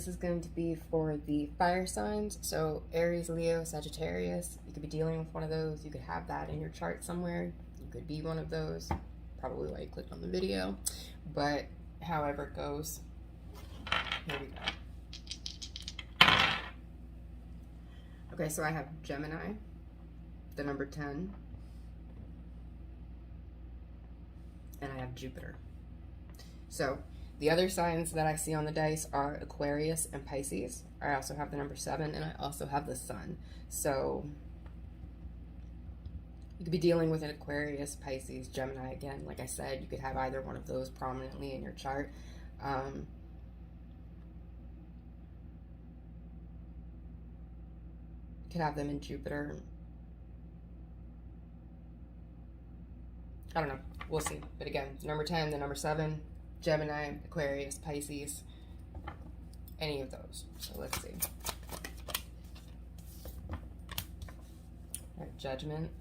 is going to be for the fire signs. So Aries, Leo, Sagittarius. You could be dealing with one of those. You could have that in your chart somewhere. You could be one of those. Probably why you clicked on the video. But however it goes, here we go. Okay, so I have Gemini, the number 10. And I have Jupiter. So the other signs that I see on the dice are Aquarius and Pisces. I also have the number 7, and I also have the Sun. So you could be dealing with an Aquarius, Pisces, Gemini again. Like I said, you could have either one of those prominently in your chart. Could have them in Jupiter. I don't know. We'll see. But again, the number 10, the number 7, Gemini, Aquarius, Pisces, any of those. So let's see. All right, Judgment.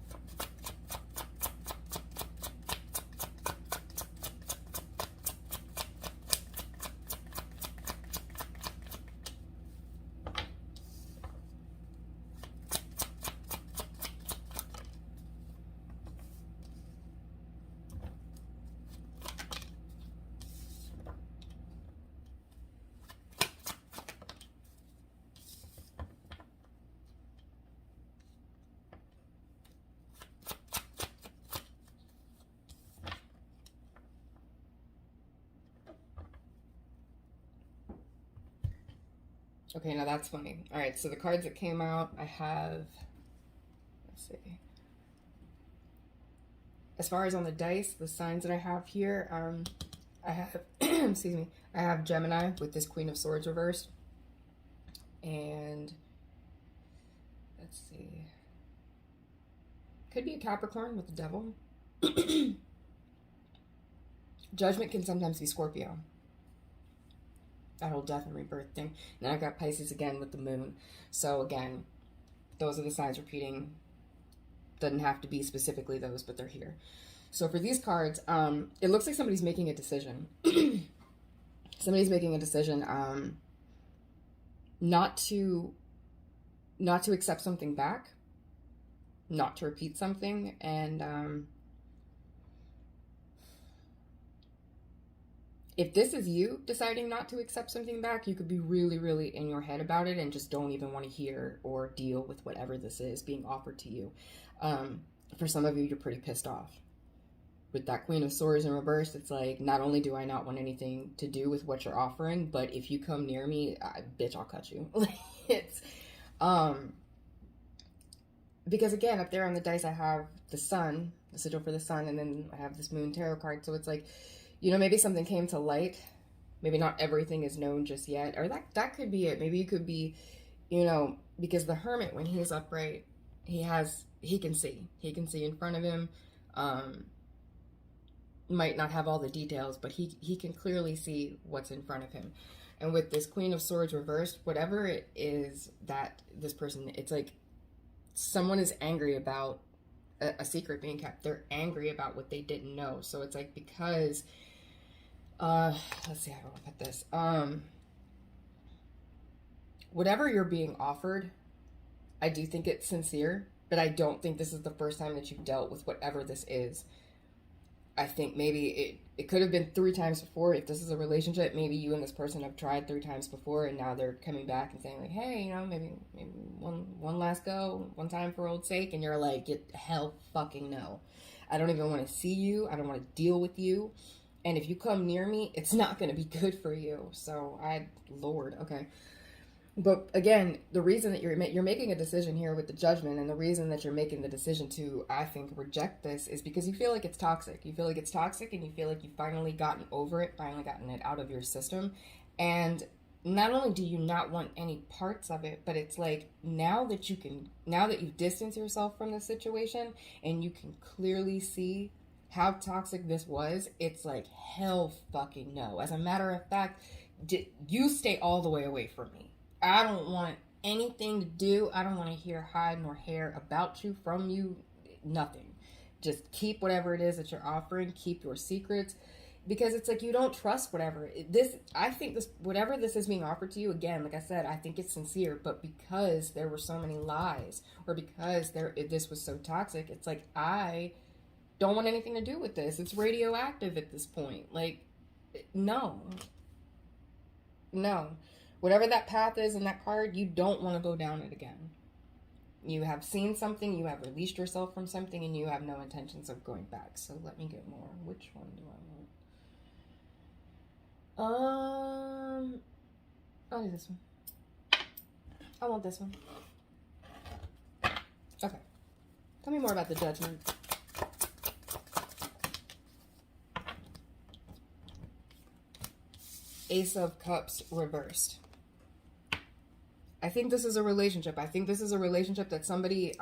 Okay, now that's funny. All right, so the cards that came out, I have, let's see. As far as on the dice, the signs that I have here, I have, excuse me, I have Gemini with this Queen of Swords reversed. And, let's see. Could be a Capricorn with the Devil. Judgment can sometimes be Scorpio. That whole death and rebirth thing. Then I've got Pisces again with the moon. So again, those are the signs repeating. Doesn't have to be specifically those, but they're here. So for these cards, it looks like somebody's making a decision. Somebody's making a decision not to accept something back, not to repeat something, and if this is you deciding not to accept something back, you could be really, really in your head about it and just don't even want to hear or deal with whatever this is being offered to you. For some of you, you're pretty pissed off. With that Queen of Swords in reverse, it's like, not only do I not want anything to do with what you're offering, but if you come near me, bitch, I'll cut you. It's, because again, up there on the dice, I have the Sun, the sigil for the Sun, and then I have this Moon Tarot card. So it's like, you know, maybe something came to light. Maybe not everything is known just yet. Or that could be it. Maybe you could be, you know, because the Hermit, when he's upright, he can see. He can see in front of him. Might not have all the details, but he can clearly see what's in front of him. And with this Queen of Swords reversed, whatever it is that this person, it's like someone is angry about a secret being kept. They're angry about what they didn't know. So it's like, because let's see how do I put this. Whatever you're being offered, I do think it's sincere, but I don't think this is the first time that you've dealt with whatever this is. I think maybe it could have been 3 times before. If this is a relationship, maybe you and this person have tried 3 times before, and now they're coming back and saying like, hey, you know, maybe one last go, one time for old sake, and you're like, get hell fucking no. I don't even want to see you. I don't want to deal with you. And if you come near me, it's not going to be good for you. So Lord, okay. But again, the reason that you're making a decision here with the Judgment, and the reason that you're making the decision to, I think, reject this is because you feel like it's toxic. You feel like it's toxic, and you feel like you've finally gotten over it, finally gotten it out of your system. And not only do you not want any parts of it, but it's like, now that you've distanced yourself from the situation and you can clearly see how toxic this was, it's like, hell fucking no. As a matter of fact, you stay all the way away from me. I don't want anything to do. I don't want to hear hide nor hair about you, from you, nothing. Just keep whatever it is that you're offering. Keep your secrets. because it's like you don't trust whatever I think this, whatever this is being offered to you, again, like I said, I think it's sincere, but because there were so many lies, or because this was so toxic, it's like, I don't want anything to do with this. It's radioactive at this point. Like, no, whatever that path is in that card, you don't want to go down it again. You have seen something, you have released yourself from something, and you have no intentions of going back. So let me get more. Which one do I want? I'll do this one. I want this one. Okay. Tell me more about the Judgment. Ace of Cups reversed. I think this is a relationship. I think this is a relationship that somebody,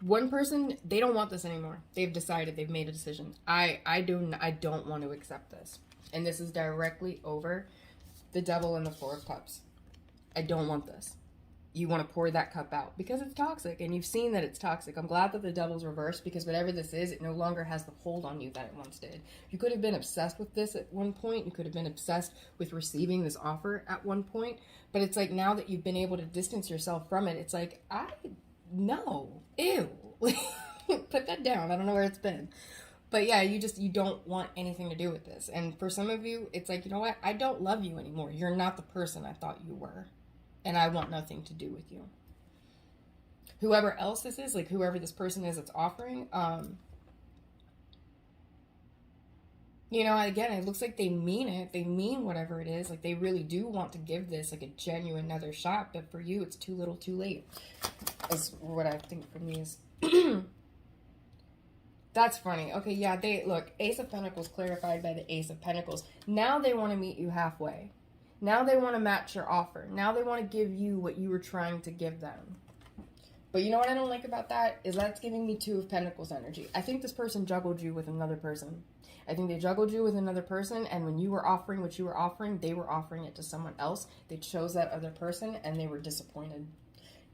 one person, they don't want this anymore. They've decided, they've made a decision. I don't want to accept this. And this is directly over the Devil and the Four of Cups. I don't want this. You want to pour that cup out because it's toxic, and you've seen that it's toxic. I'm glad that the Devil's reversed, because whatever this is, it no longer has the hold on you that it once did. You could have been obsessed with this at one point. You could have been obsessed with receiving this offer at one point. But it's like, now that you've been able to distance yourself from it, it's like, no, ew. Put that down. I don't know where it's been. But yeah, you don't want anything to do with this. And for some of you, it's like, you know what? I don't love you anymore. You're not the person I thought you were. And I want nothing to do with you. Whoever else this is, like whoever this person is that's offering, you know, again, it looks like they mean it. They mean whatever it is. Like, they really do want to give this like a genuine another shot. But for you, it's too little too late. Is what I think for me is. That's funny. Okay, yeah, look, Ace of Pentacles clarified by the Ace of Pentacles. Now they want to meet you halfway. Now they want to match your offer. Now they want to give you what you were trying to give them. But you know what I don't like about that? Is that's giving me Two of Pentacles energy. I think this person juggled you with another person. I think they juggled you with another person, and when you were offering what you were offering, they were offering it to someone else. They chose that other person, and they were disappointed.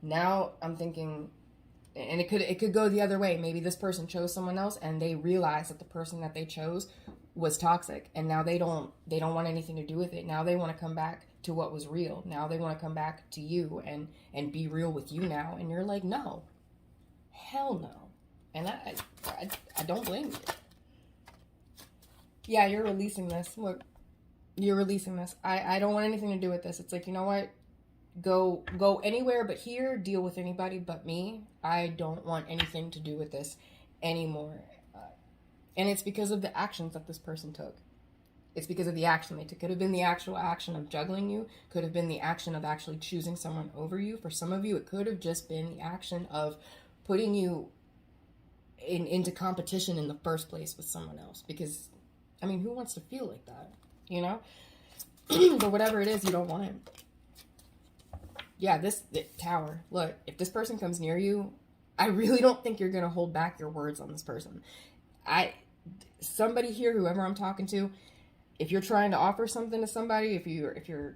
Now I'm thinking, and it could go the other way. Maybe this person chose someone else, and they realized that the person that they chose was toxic, and now they don't want anything to do with it. Now they want to come back to what was real. Now they want to come back to you and be real with you now. And you're like, no, hell no. And I don't blame you. Yeah, you're releasing this. Look, you're releasing this. I don't want anything to do with this. It's like, you know what? Go anywhere but here. Deal with anybody but me. I don't want anything to do with this anymore. And it's because of the actions that this person took. It's because of the action they took. Could have been the actual action of juggling you. Could have been the action of actually choosing someone over you. For some of you, it could have just been the action of putting you into competition in the first place with someone else. Because, I mean, who wants to feel like that? You know? But whatever it is, you don't want it. Yeah, the Tower. Look, if this person comes near you, I really don't think you're going to hold back your words on this person. Somebody here, whoever I'm talking to, if you're trying to offer something to somebody, if you're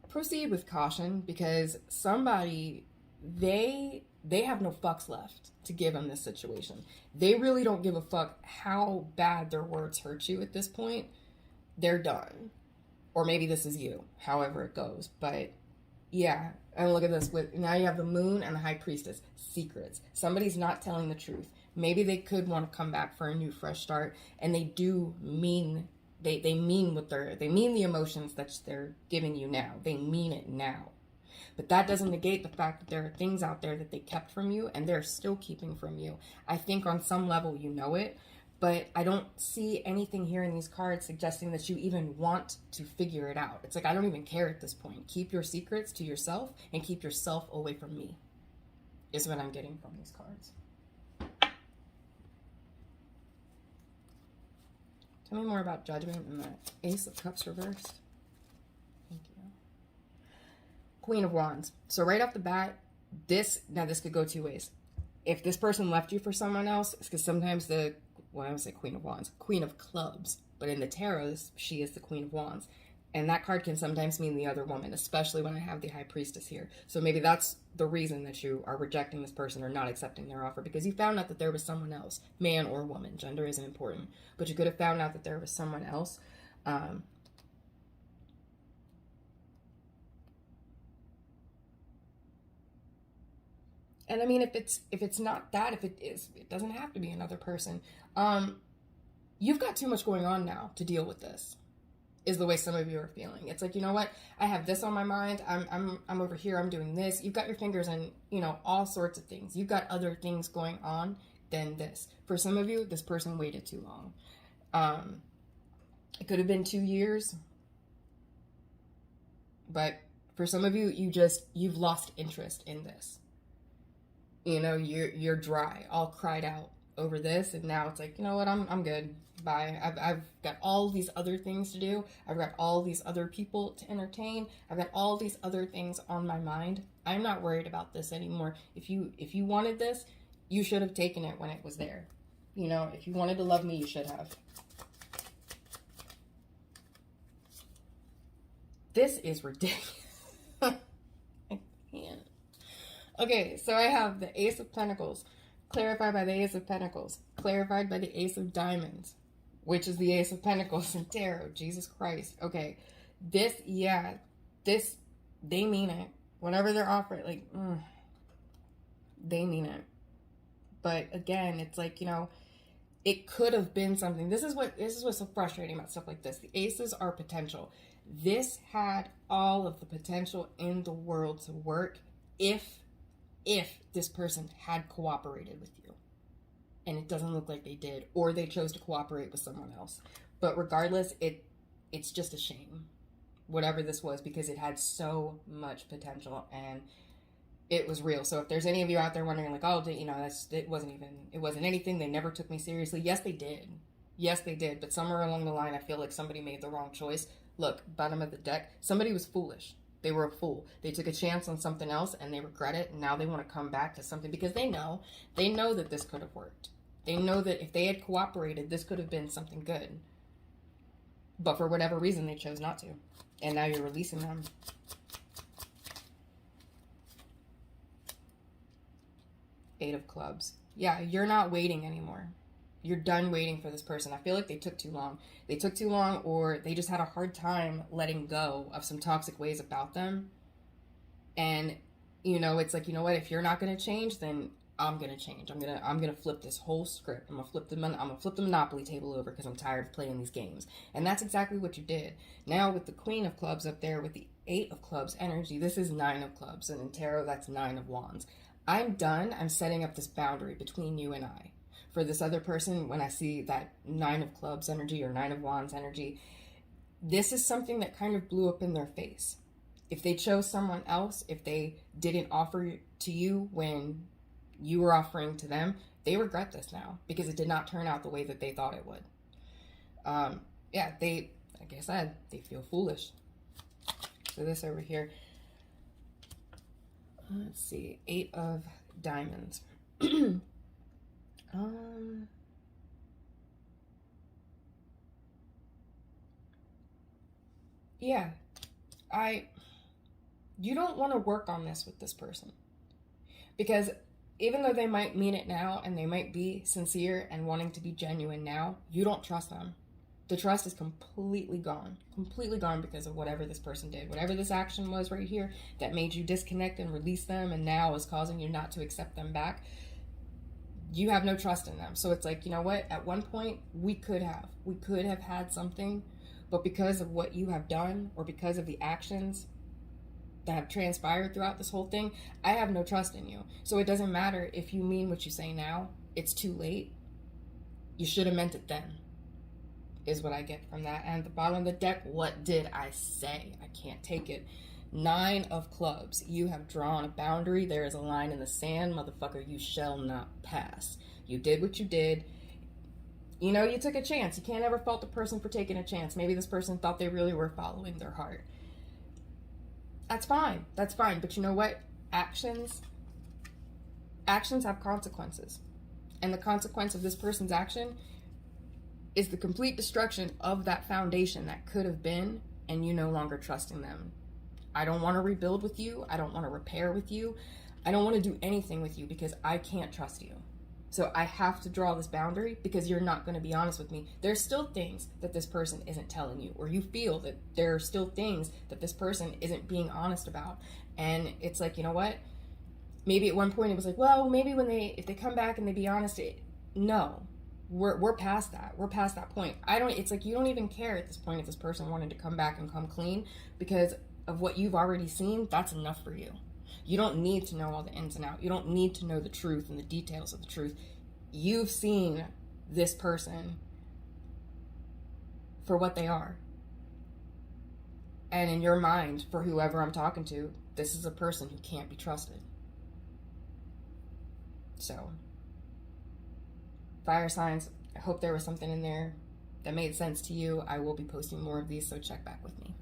proceed with caution, because somebody, they have no fucks left to give on this situation. They really don't give a fuck how bad their words hurt you at this point. They're done. Or maybe this is you, however it goes. But yeah, and look at this. Now you have the Moon and the High Priestess. Secrets. Somebody's not telling the truth. Maybe they could want to come back for a new fresh start, and they do mean they mean the emotions that they're giving you now. They mean it now. But that doesn't negate the fact that there are things out there that they kept from you and they're still keeping from you. I think on some level you know it, but I don't see anything here in these cards suggesting that you even want to figure it out. It's like, I don't even care at this point. Keep your secrets to yourself and keep yourself away from me, is what I'm getting from these cards. Tell me more about Judgment and the Ace of Cups reversed. Thank you. Queen of Wands. So right off the bat, this could go two ways. If this person left you for someone else, it's because sometimes I would say Queen of Wands, Queen of Clubs, but in the tarot, she is the Queen of Wands. And that card can sometimes mean the other woman, especially when I have the High Priestess here. So maybe that's the reason that you are rejecting this person or not accepting their offer, because you found out that there was someone else, man or woman. Gender isn't important, but you could have found out that there was someone else. And I mean, if it's not that, if it is, it doesn't have to be another person. You've got too much going on now to deal with this, is the way some of you are feeling. It's like, you know what? I have this on my mind. I'm over here. I'm doing this. You've got your fingers in, you know, all sorts of things. You've got other things going on than this. For some of you, this person waited too long. It could have been 2 years, but for some of you, you've lost interest in this. You know, you're dry, all cried out over this, and now it's like, you know what, I'm good. Bye. I've got all these other things to do. I've got all these other people to entertain. I've got all these other things on my mind. I'm not worried about this anymore. If you wanted this, you should have taken it when it was there. You know, if you wanted to love me, you should have. This is ridiculous. I can't. Okay, so I have the Ace of Pentacles, clarified by the Ace of Pentacles, clarified by the Ace of Diamonds, which is the Ace of Pentacles in Tarot. Jesus Christ. Okay, this, they mean it. Whatever they're offering, like, they mean it. But again, it's like, you know, it could have been something. This is what's so frustrating about stuff like this. The aces are potential. This had all of the potential in the world to work if this person had cooperated with you. And it doesn't look like they did, or they chose to cooperate with someone else. But regardless, it's just a shame, whatever this was, because it had so much potential and it was real. So if there's any of you out there wondering, like, oh, you know, it wasn't anything, they never took me seriously. Yes, they did. Yes, they did. But somewhere along the line, I feel like somebody made the wrong choice. Look, bottom of the deck, somebody was foolish. They were a fool. They took a chance on something else and they regret it. And now they want to come back to something because they know that this could have worked. They know that if they had cooperated, this could have been something good. But for whatever reason, they chose not to. And now you're releasing them. Eight of Clubs. Yeah, you're not waiting anymore. You're done waiting for this person. I feel like they took too long. They took too long, or they just had a hard time letting go of some toxic ways about them. And, you know, it's like, you know what, if you're not going to change, then I'm going to change. I'm going to flip this whole script. I'm going to flip the Monopoly table over because I'm tired of playing these games. And that's exactly what you did. Now with the Queen of Clubs up there with the Eight of Clubs energy, this is Nine of Clubs. And in Tarot, that's Nine of Wands. I'm done. I'm setting up this boundary between you and I. For this other person, when I see that Nine of Clubs energy or Nine of Wands energy, this is something that kind of blew up in their face. If they chose someone else, if they didn't offer to you when you were offering to them, they regret this now because it did not turn out the way that they thought it would. Yeah, like I said, they feel foolish. So this over here, let's see, Eight of Diamonds. Yeah, you don't want to work on this with this person because even though they might mean it now and they might be sincere and wanting to be genuine now, you don't trust them. The trust is completely gone because of whatever this person did, whatever this action was right here that made you disconnect and release them and now is causing you not to accept them back. You have no trust in them. So it's like, you know what? At one point, we could have had something, but because of what you have done or because of the actions that have transpired throughout this whole thing, I have no trust in you. So it doesn't matter if you mean what you say now. It's too late. You should have meant it then, is what I get from that. And at the bottom of the deck, what did I say? I can't take it. Nine of Clubs. You have drawn a boundary. There is a line in the sand, motherfucker. You shall not pass. You did what you did. You know, you took a chance. You can't ever fault the person for taking a chance. Maybe this person thought they really were following their heart. That's fine. That's fine. But you know what? Actions have consequences. And the consequence of this person's action is the complete destruction of that foundation that could have been and you no longer trusting them. I don't want to rebuild with you. I don't want to repair with you. I don't want to do anything with you because I can't trust you. So I have to draw this boundary because you're not going to be honest with me. There's still things that this person isn't telling you, or you feel that there are still things that this person isn't being honest about. And it's like, you know what? Maybe at one point it was like, well, maybe if they come back and they be honest, no. We're past that. We're past that point. It's like you don't even care at this point if this person wanted to come back and come clean, because of what you've already seen. That's enough for you. You don't need to know all the ins and outs. You don't need to know the truth and the details of the truth. You've seen this person for what they are. And in your mind, for whoever I'm talking to, this is a person who can't be trusted. So, fire signs, I hope there was something in there that made sense to you. I will be posting more of these, so check back with me.